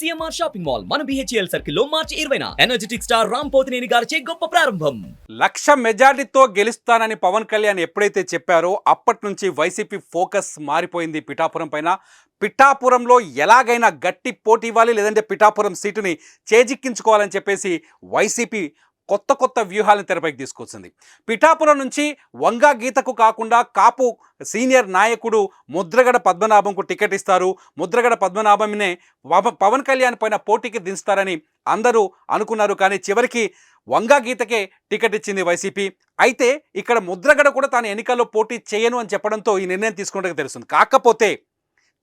CMR shopping mall మన BHEL circle లో మార్చి 20న energetic star Ram Pothineni గారిచే గొప్ప ప్రారంభం. 1,00,000 మెజారిటీతో గెలుస్తానని పవన్ కళ్యాణ్ ఎప్పుడైతే చెప్పారో అప్పటి నుంచి వైసీపీ ఫోకస్ మారిపోయింది పిఠాపురం పైన. పిఠాపురంలో ఎలాగైనా గట్టి పోటీ ఇవ్వాలి, లేదంటే పిఠాపురం సీటుని చేజిక్కించుకోవాలని చెప్పేసి వైసీపీ కొత్త వ్యూహాలను తెరపైకి తీసుకొచ్చింది. పిఠాపురం నుంచి వంగా గీతకు కాకుండా కాపు సీనియర్ నాయకుడు ముద్రగడ పద్మనాభంకు టికెట్ ఇస్తారు. ముద్రగడ పద్మనాభంనే పవన్ కళ్యాణ్ పైన పోటీకి దించుతారని అందరూ అనుకున్నారు. కానీ చివరికి వంగా గీతకే టికెట్ ఇచ్చింది వైసీపీ. అయితే ఇక్కడ ముద్రగడ కూడా తాను ఎన్నికల్లో పోటీ చేయను అని చెప్పడంతో ఈ నిర్ణయం తీసుకున్నట్టుగా తెలుస్తుంది.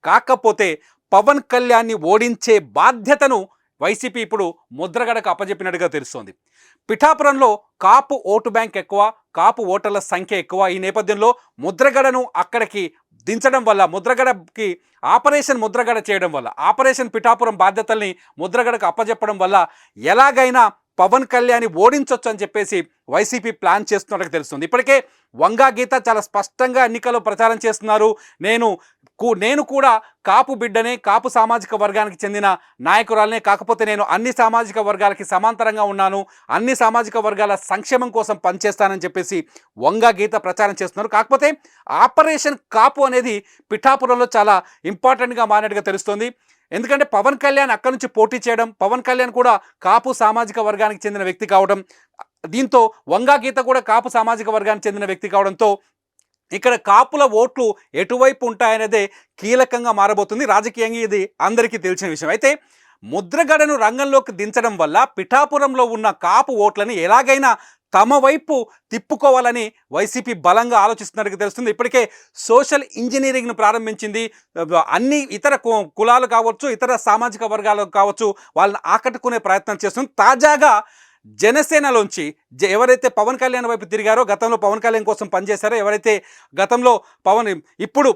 కాకపోతే పవన్ కళ్యాణ్ని ఓడించే బాధ్యతను వైసీపీ ఇప్పుడు ముద్రగడకు అప్పజెప్పినట్టుగా తెలుస్తోంది. పిఠాపురంలో కాపు ఓటు బ్యాంక్ ఎక్కువ, కాపు ఓటర్ల సంఖ్య ఎక్కువ. ఈ నేపథ్యంలో ముద్రగడను అక్కడికి దించడం వల్ల, ముద్రగడకి ఆపరేషన్ ముద్రగడ చేయడం వల్ల, ఆపరేషన్ పిఠాపురం బాధ్యతల్ని ముద్రగడకు అప్పజెప్పడం వల్ల ఎలాగైనా పవన్ కళ్యాణ్ ఓడించవచ్చు అని చెప్పేసి వైసీపీ ప్లాన్ చేస్తున్నట్టుగా తెలుస్తుంది. ఇప్పటికే వంగా గీత చాలా స్పష్టంగా ఎన్నికల్లో ప్రచారం చేస్తున్నారు. నేను కూడా కాపు బిడ్డనే, కాపు సామాజిక వర్గానికి చెందిన నాయకురాలనే, కాకపోతే నేను అన్ని సామాజిక వర్గాలకి సమాంతరంగా ఉన్నాను, అన్ని సామాజిక వర్గాల సంక్షేమం కోసం పనిచేస్తానని చెప్పేసి వంగా గీత ప్రచారం చేస్తున్నారు. కాకపోతే ఆపరేషన్ కాపు అనేది పిఠాపురంలో చాలా ఇంపార్టెంట్గా మారినట్టుగా తెలుస్తుంది. ఎందుకంటే పవన్ కళ్యాణ్ అక్కడి నుంచి పోటీ చేయడం, పవన్ కళ్యాణ్ కూడా కాపు సామాజిక వర్గానికి చెందిన వ్యక్తి కావడం, దీంతో వంగా గీత కూడా కాపు సామాజిక వర్గానికి చెందిన వ్యక్తి కావడంతో ఇక్కడ కాపుల ఓట్లు ఎటువైపు ఉంటాయనేదే కీలకంగా మారబోతుంది. రాజకీయంగా ఇది అందరికీ తెలిసిన విషయం. అయితే ముద్రగడను రంగంలోకి దించడం వల్ల పిఠాపురంలో ఉన్న కాపు ఓట్లని ఎలాగైనా తమ వైపు తిప్పుకోవాలని వైసీపీ బలంగా ఆలోచిస్తున్నట్టుగా తెలుస్తుంది. ఇప్పటికే సోషల్ ఇంజనీరింగ్ను ప్రారంభించింది. అన్ని ఇతర కులాలు కావచ్చు, ఇతర సామాజిక వర్గాలు కావచ్చు, వాళ్ళని ఆకట్టుకునే ప్రయత్నం చేస్తుంది. తాజాగా జనసేనలోంచి ఎవరైతే పవన్ కళ్యాణ్ వైపు తిరిగారో, గతంలో పవన్ కళ్యాణ్ కోసం పనిచేశారో, ఎవరైతే గతంలో ఇప్పుడు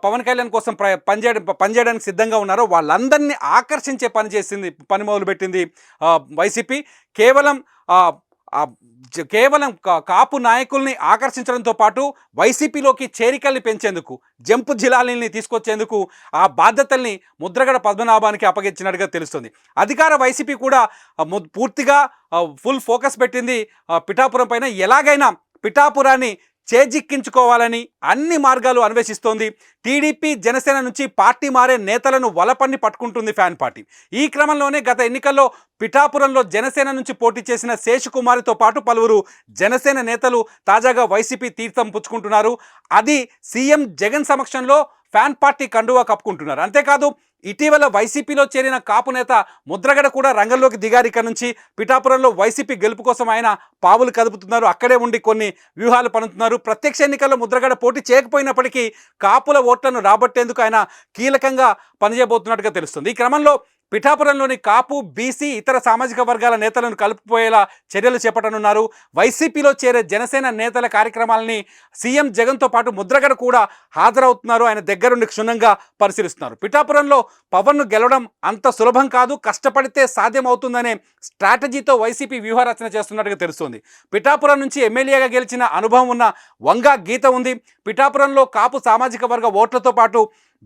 పవన్ కళ్యాణ్ కోసం పనిచేయడానికి సిద్ధంగా ఉన్నారో వాళ్ళందరినీ ఆకర్షించే పని మొదలుపెట్టింది వైసీపీ. కేవలం కాపు నాయకుల్ని ఆకర్షించడంతో పాటు వైసీపీలోకి చేరికల్ని పెంచేందుకు, జంపు జిలాలని తీసుకొచ్చేందుకు ఆ బాధ్యతల్ని ముద్రగడ పద్మనాభానికి అప్పగించినట్టుగా తెలుస్తుంది. అధికార వైసీపీ కూడా పూర్తిగా ఫుల్ ఫోకస్ పెట్టింది పిఠాపురం పైన. ఎలాగైనా పిఠాపురాన్ని చేజిక్కించుకోవాలని అన్ని మార్గాలు అన్వేషిస్తోంది. టీడీపీ జనసేన నుంచి పార్టీ మారే నేతలను వలపన్ని పట్టుకుంటుంది ఫ్యాన్ పార్టీ. ఈ క్రమంలోనే గత ఎన్నికల్లో పిఠాపురంలో జనసేన నుంచి పోటీ చేసిన శేషకుమారితో పాటు పలువురు జనసేన నేతలు తాజాగా వైసీపీ తీర్థం పుచ్చుకుంటున్నారు. అది సీఎం జగన్ సమక్షంలో ఫ్యాన్ పార్టీ కండువా కప్పుకుంటున్నారు. అంతేకాదు ఇటీవల వైసీపీలో చేరిన కాపు నేత ముద్రగడ కూడా రంగంలోకి దిగారు. ఇక్కడ నుంచి పిఠాపురంలో వైసీపీ గెలుపు కోసం ఆయన పావులు కదుపుతున్నారు. అక్కడే ఉండి కొన్ని వ్యూహాలు పన్నుతున్నారు. ప్రత్యక్ష ఎన్నికల్లో ముద్రగడ పోటీ చేయకపోయినప్పటికీ కాపుల ఓట్లను రాబట్టేందుకు ఆయన కీలకంగా పనిచేయబోతున్నట్టుగా తెలుస్తుంది. ఈ క్రమంలో పిఠాపురంలోని కాపు, బీసీ, ఇతర సామాజిక వర్గాల నేతలను కలుపుపోయేలా చర్యలు చేపట్టనున్నారు. వైసీపీలో చేరే జనసేన నేతల కార్యక్రమాలని సీఎం జగన్తో పాటు ముద్రగడ కూడా హాజరవుతున్నారు. ఆయన దగ్గరుండి క్షుణ్ణంగా పరిశీలిస్తున్నారు. పిఠాపురంలో పవన్ను గెలవడం అంత సులభం కాదు, కష్టపడితే సాధ్యమవుతుందనే స్ట్రాటజీతో వైసీపీ వ్యూహరచన చేస్తున్నట్టుగా తెలుస్తుంది. పిఠాపురం నుంచి ఎమ్మెల్యేగా గెలిచిన అనుభవం ఉన్న వంగా గీత ఉంది. పిఠాపురంలో కాపు సామాజిక వర్గ ఓట్లతో పాటు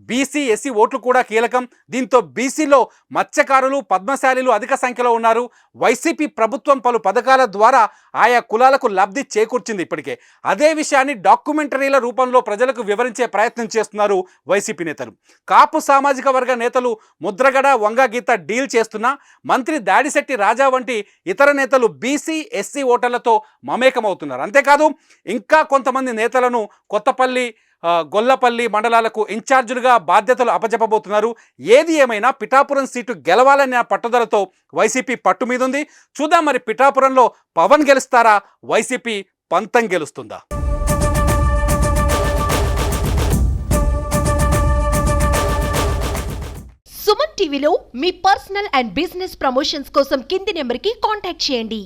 బీసీ, ఎస్సీ ఓట్లు కూడా కీలకం. దీంతో బీసీలో మత్స్యకారులు, పద్మశాలీలు అధిక సంఖ్యలో ఉన్నారు. వైసీపీ ప్రభుత్వం పలు పథకాల ద్వారా ఆయా కులాలకు లబ్ధి చేకూర్చింది. ఇప్పటికే అదే విషయాన్ని డాక్యుమెంటరీల రూపంలో ప్రజలకు వివరించే ప్రయత్నం చేస్తున్నారు వైసీపీ నేతలు. కాపు సామాజిక వర్గ నేతలు ముద్రగడ, వంగా గీత డీల్ చేస్తున్నా మంత్రి దాడిశెట్టి రాజా వంటి ఇతర నేతలు బీసీ, ఎస్సీ ఓటర్లతో మమేకమవుతున్నారు. అంతేకాదు ఇంకా కొంతమంది నేతలను కొత్తపల్లి, గొల్లపల్లి మండలాలకు ఇన్ఛార్జులుగా బాధ్యతలు అప్పచెప్పబోతున్నారు. ఏది ఏమైనా పిఠాపురం సీటు గెలవాలనే పట్టుదలతో వైసీపీ పట్టు మీద ఉంది. చూద్దాం మరి పిఠాపురంలో పవన్ గెలుస్తారా, వైసీపీ పంతం గెలుస్తుందా? సుమన్ టీవీలో మీ పర్సనల్ అండ్ బిజినెస్ ప్రమోషన్స్ కోసం కింది నెంబర్కి కాంటాక్ట్ చేయండి.